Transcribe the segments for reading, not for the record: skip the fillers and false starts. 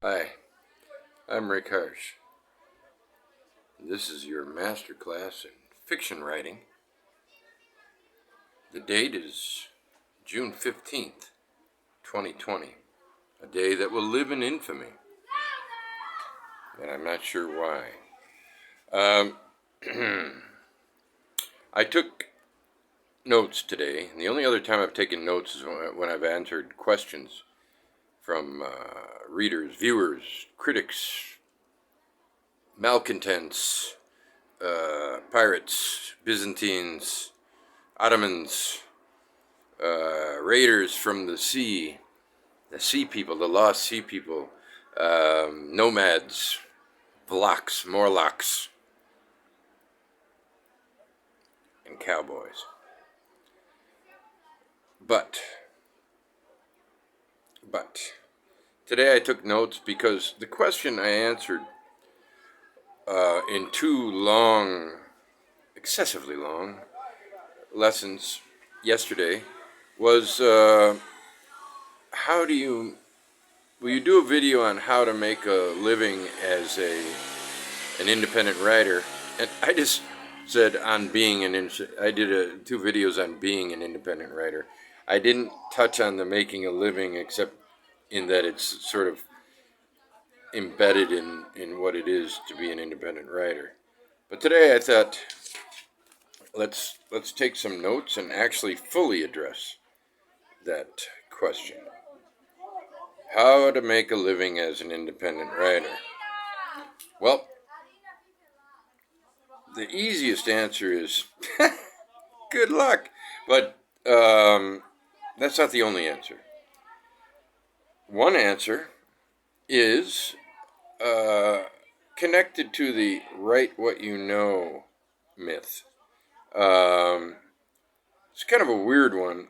Hi, I'm Rick Harsch. This is your master class in fiction writing. The date is June 15th, 2020, a day that will live in infamy, and I'm not sure why. I took notes today, and the only other time I've taken notes is when I've answered questions from readers, viewers, critics, malcontents, pirates, Byzantines, Ottomans, raiders from the sea people, the lost sea people, nomads, Vlachs, Morlocks, and cowboys. But, today I took notes because the question I answered in two long, excessively long lessons yesterday was will you do a video on how to make a living as an independent writer? And I just said I did two videos on being an independent writer. I didn't touch on the making a living, except in that it's sort of embedded in what it is to be an independent writer. But today I thought, let's take some notes and actually fully address that question. How to make a living as an independent writer? Well, the easiest answer is good luck. But that's not the only answer. One answer is connected to the write what you know myth. It's kind of a weird one.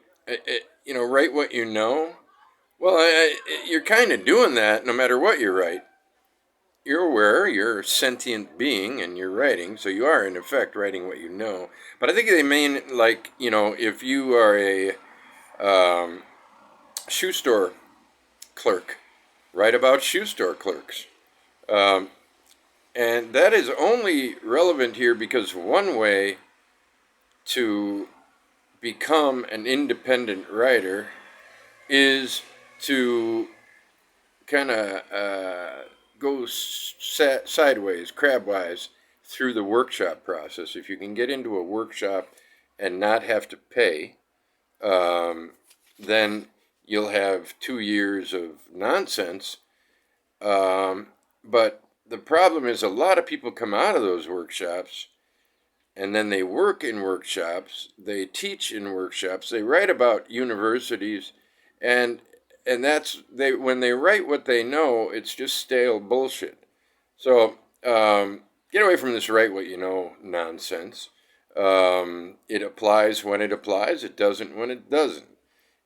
Write what you know. Well, you're kind of doing that no matter what you write. You're aware, you're a sentient being, and you're writing, so you are, in effect, writing what you know. But I think they mean, like, if you are a shoe store clerk, write about shoe store clerks. And that is only relevant here because one way to become an independent writer is to kind of go sideways, crabwise, through the workshop process. If you can get into a workshop and not have to pay, then you'll have 2 years of nonsense. But the problem is a lot of people come out of those workshops and then they work in workshops, they teach in workshops, they write about universities, and when they write what they know, it's just stale bullshit. So get away from this write what you know nonsense. It applies when it applies, it doesn't when it doesn't.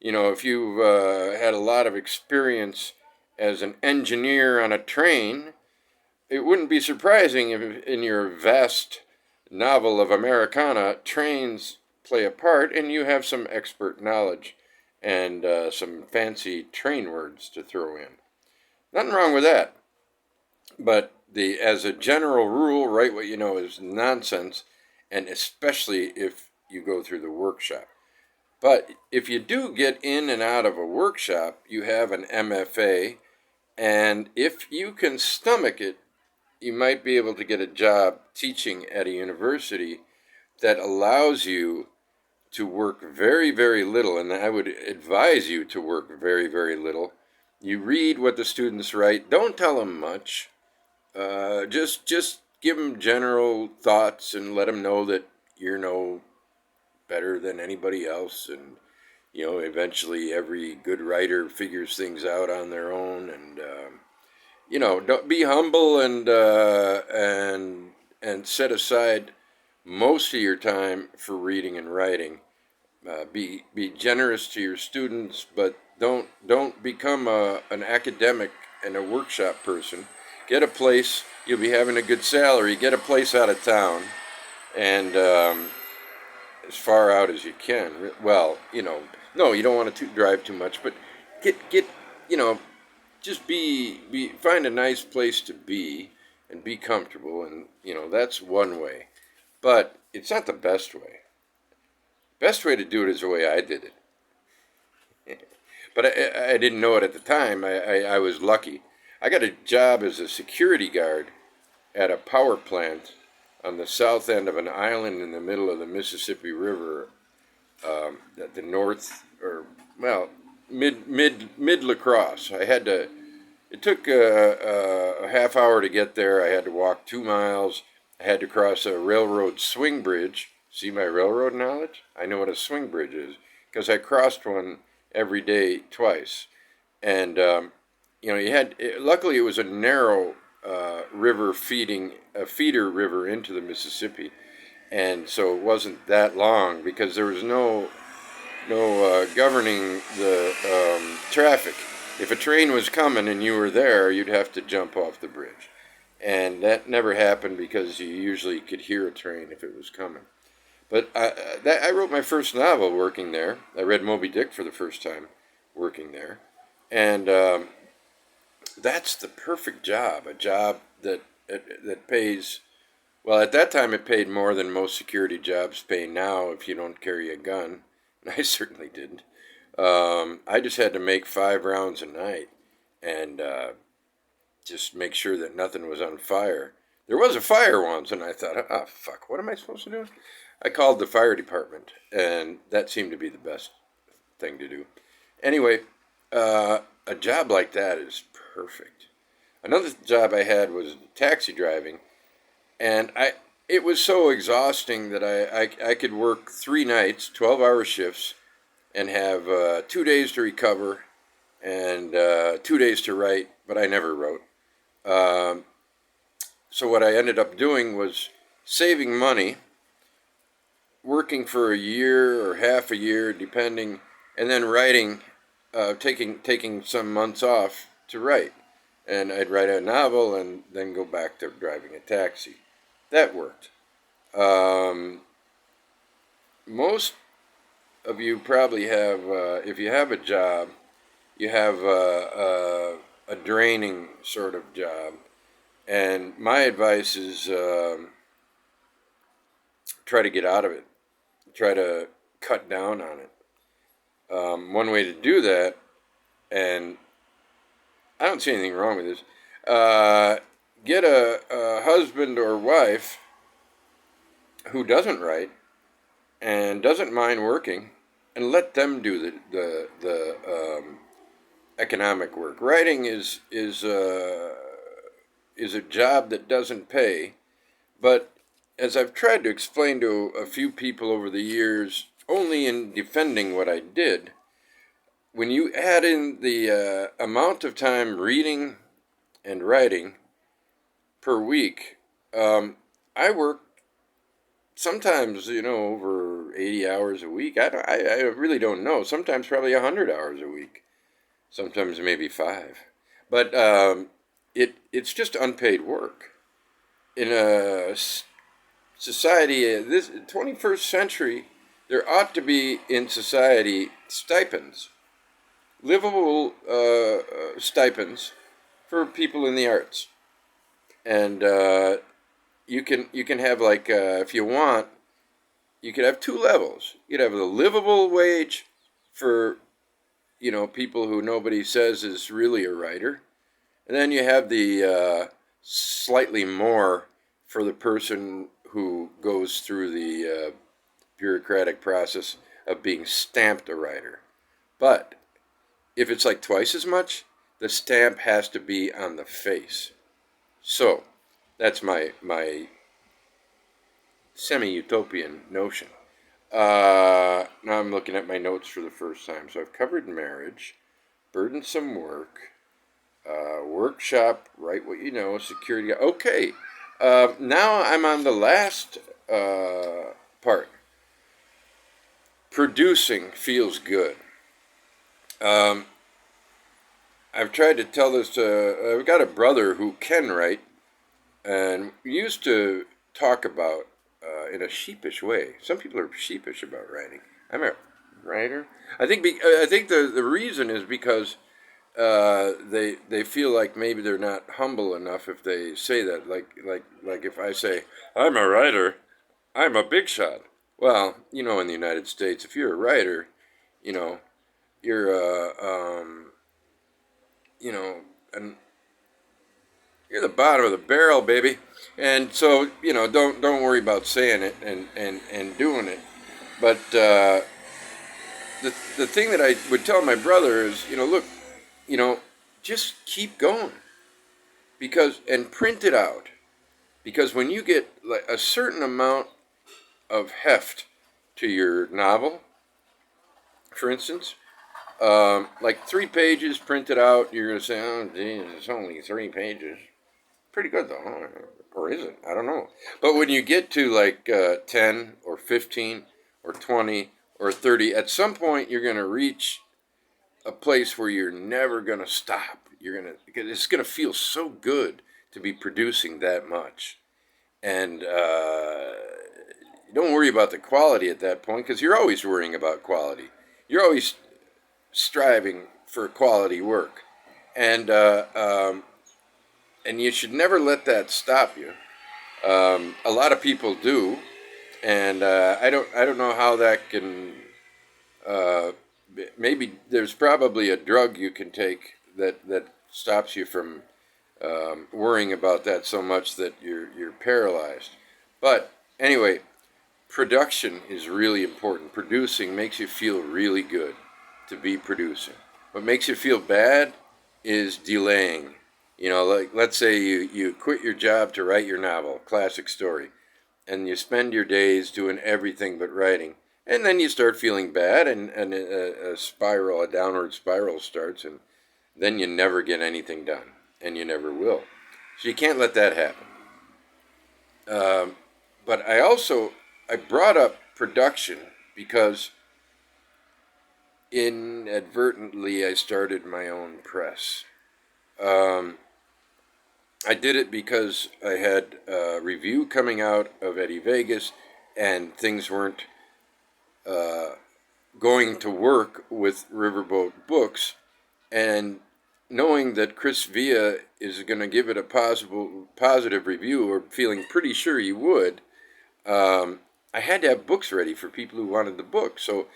If you've had a lot of experience as an engineer on a train, it wouldn't be surprising if in your vast novel of Americana, trains play a part and you have some expert knowledge and some fancy train words to throw in. Nothing wrong with that. But as a general rule, write what you know is nonsense, and especially if you go through the workshop. But if you do get in and out of a workshop, you have an MFA, and if you can stomach it, you might be able to get a job teaching at a university that allows you to work very, very little. And I would advise you to work very, very little. You read what the students write. Don't tell them much. Just give them general thoughts and let them know that you're no better than anybody else. And, eventually every good writer figures things out on their own. And, don't be humble and set aside most of your time for reading and writing. Be generous to your students, but don't become an academic and a workshop person. Get a place. You'll be having a good salary. Get a place out of town, and as far out as you can. Well, no, you don't want to drive too much, but get just find a nice place to be and be comfortable, and that's one way. But it's not the best way. Best way to do it is the way I did it. But I didn't know it at the time. I was lucky. I got a job as a security guard at a power plant on the south end of an island in the middle of the Mississippi River, at the north, or well, mid Lacrosse. I had to. It took a half hour to get there. I had to walk 2 miles. I had to cross a railroad swing bridge. See my railroad knowledge? I know what a swing bridge is because I crossed one every day twice. And you had. Luckily, it was a narrow river feeding a feeder river into the Mississippi, and so it wasn't that long because there was no governing the traffic. If a train was coming and you were there, you'd have to jump off the bridge. And that never happened because you usually could hear a train if it was coming. But I wrote my first novel working there. I read Moby Dick for the first time working there. And that's the perfect job, a job that pays, well, at that time it paid more than most security jobs pay now if you don't carry a gun. And I certainly didn't. I just had to make 5 rounds a night and just make sure that nothing was on fire. There was a fire once, and I thought, oh, fuck, what am I supposed to do? I called the fire department, and that seemed to be the best thing to do. Anyway, a job like that is perfect. Another job I had was taxi driving, and it was so exhausting that I could work 3 nights, 12-hour shifts, and have 2 days to recover and 2 days to write, but I never wrote. So what I ended up doing was saving money, working for a year or half a year, depending, and then writing, taking some months off to write. And I'd write a novel and then go back to driving a taxi. That worked. Most of you probably have, if you have a job, you have a draining sort of job. And my advice is try to get out of it. Try to cut down on it. One way to do that, and I don't see anything wrong with this, get a husband or wife who doesn't write and doesn't mind working, and let them do the economic work. Writing is a job that doesn't pay, but as I've tried to explain to a few people over the years, only in defending what I did, when you add in the amount of time reading and writing per week, I work sometimes, over 80 hours a week. I really don't know. Sometimes probably 100 hours a week. Sometimes maybe 5. But it's just unpaid work. In a society, this 21st century, there ought to be in society stipends, livable stipends for people in the arts. And you can have, like, if you want, you could have 2 levels. You'd have the livable wage for people who nobody says is really a writer, and then you have the slightly more for the person who goes through the bureaucratic process of being stamped a writer. But if it's like twice as much, the stamp has to be on the face. So that's my semi-utopian notion. Now I'm looking at my notes for the first time. So I've covered marriage, burdensome work, workshop, write what you know, security. Okay, now I'm on the last part. Producing feels good. I've tried to tell this to, I've got a brother who can write, and we used to talk about in a sheepish way. Some people are sheepish about writing. I'm a writer. I think the reason is because they feel like maybe they're not humble enough if they say that. Like if I say I'm a writer, I'm a big shot. Well, in the United States, if you're a writer, you know, you're you know, an you're the bottom of the barrel, baby. And so, don't worry about saying it and doing it. But the thing that I would tell my brother is, look, you know, just keep going and print it out because when you get like a certain amount of heft to your novel, for instance, like 3 pages printed out, you're gonna say, oh, geez, it's only 3 pages. Pretty good though, or is it? I don't know. But when you get to like 10 or 15 or 20 or 30, at some point you're gonna reach a place where you're never gonna stop. It's gonna feel so good to be producing that much, and don't worry about the quality at that point because you're always worrying about quality. You're always striving for quality work, and and you should never let that stop you. A lot of people do, and I don't know how that can. Uh, Maybe there's probably a drug you can take that stops you from worrying about that so much that you're paralyzed. But anyway, production is really important. Producing makes you feel really good to be producing. What makes you feel bad is delaying. Like let's say you quit your job to write your novel, classic story, and you spend your days doing everything but writing. And then you start feeling bad, and a downward spiral starts, and then you never get anything done, and you never will. So you can't let that happen. Um, but I brought up production because inadvertently I started my own press. Um, I did it because I had a review coming out of Eddie Vegas, and things weren't uh, going to work with Riverboat Books, and knowing that Chris Villa is going to give it a positive review, or feeling pretty sure he would, I had to have books ready for people who wanted the book. So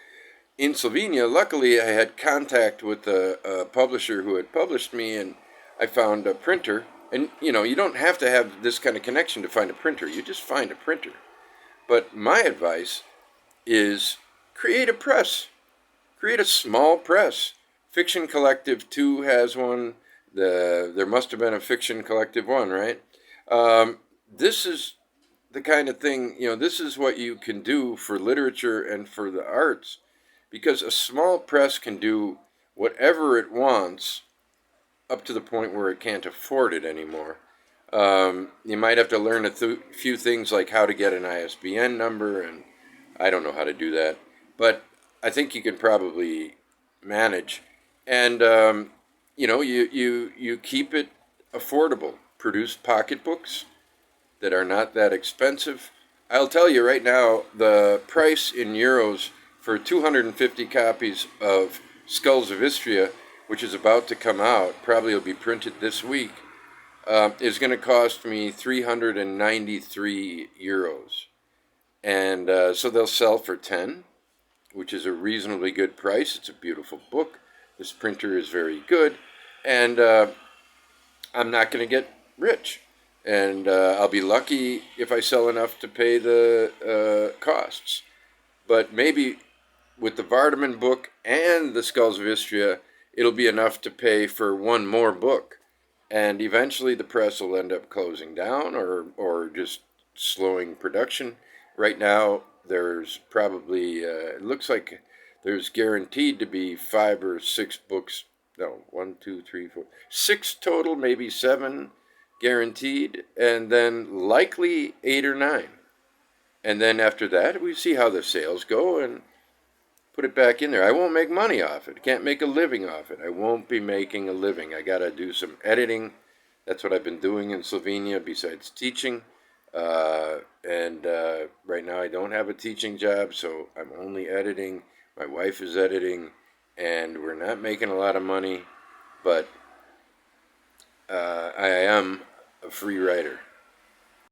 in Slovenia, luckily, I had contact with a publisher who had published me, and I found a printer. And you don't have to have this kind of connection to find a printer. You just find a printer. But my advice is create a press. Create a small press. Fiction Collective 2 has one. There must have been a Fiction Collective 1, right? This is the kind of thing, this is what you can do for literature and for the arts, because a small press can do whatever it wants up to the point where it can't afford it anymore. You might have to learn few things like how to get an ISBN number, and I don't know how to do that, but I think you can probably manage. And you keep it affordable. Produce pocketbooks that are not that expensive. I'll tell you right now, the price in euros for 250 copies of Skulls of Istria, which is about to come out, probably will be printed this week, is going to cost me 393 euros. And so they'll sell for 10, which is a reasonably good price. It's a beautiful book. This printer is very good. And I'm not going to get rich. And I'll be lucky if I sell enough to pay the costs. But maybe with the Vardaman book and the Skulls of Istria, it'll be enough to pay for one more book. And eventually the press will end up closing down or just slowing production. Right now, there's probably, it looks like there's guaranteed to be 5 or 6 books. No, 1, 2, 3, 4, 6 total, maybe 7 guaranteed, and then likely 8 or 9. And then after that, we see how the sales go and put it back in there. I won't make money off it. Can't make a living off it. I won't be making a living. I got to do some editing. That's what I've been doing in Slovenia besides teaching. And right now I don't have a teaching job, so I'm only editing. My wife is editing, and we're not making a lot of money. but I am a free writer.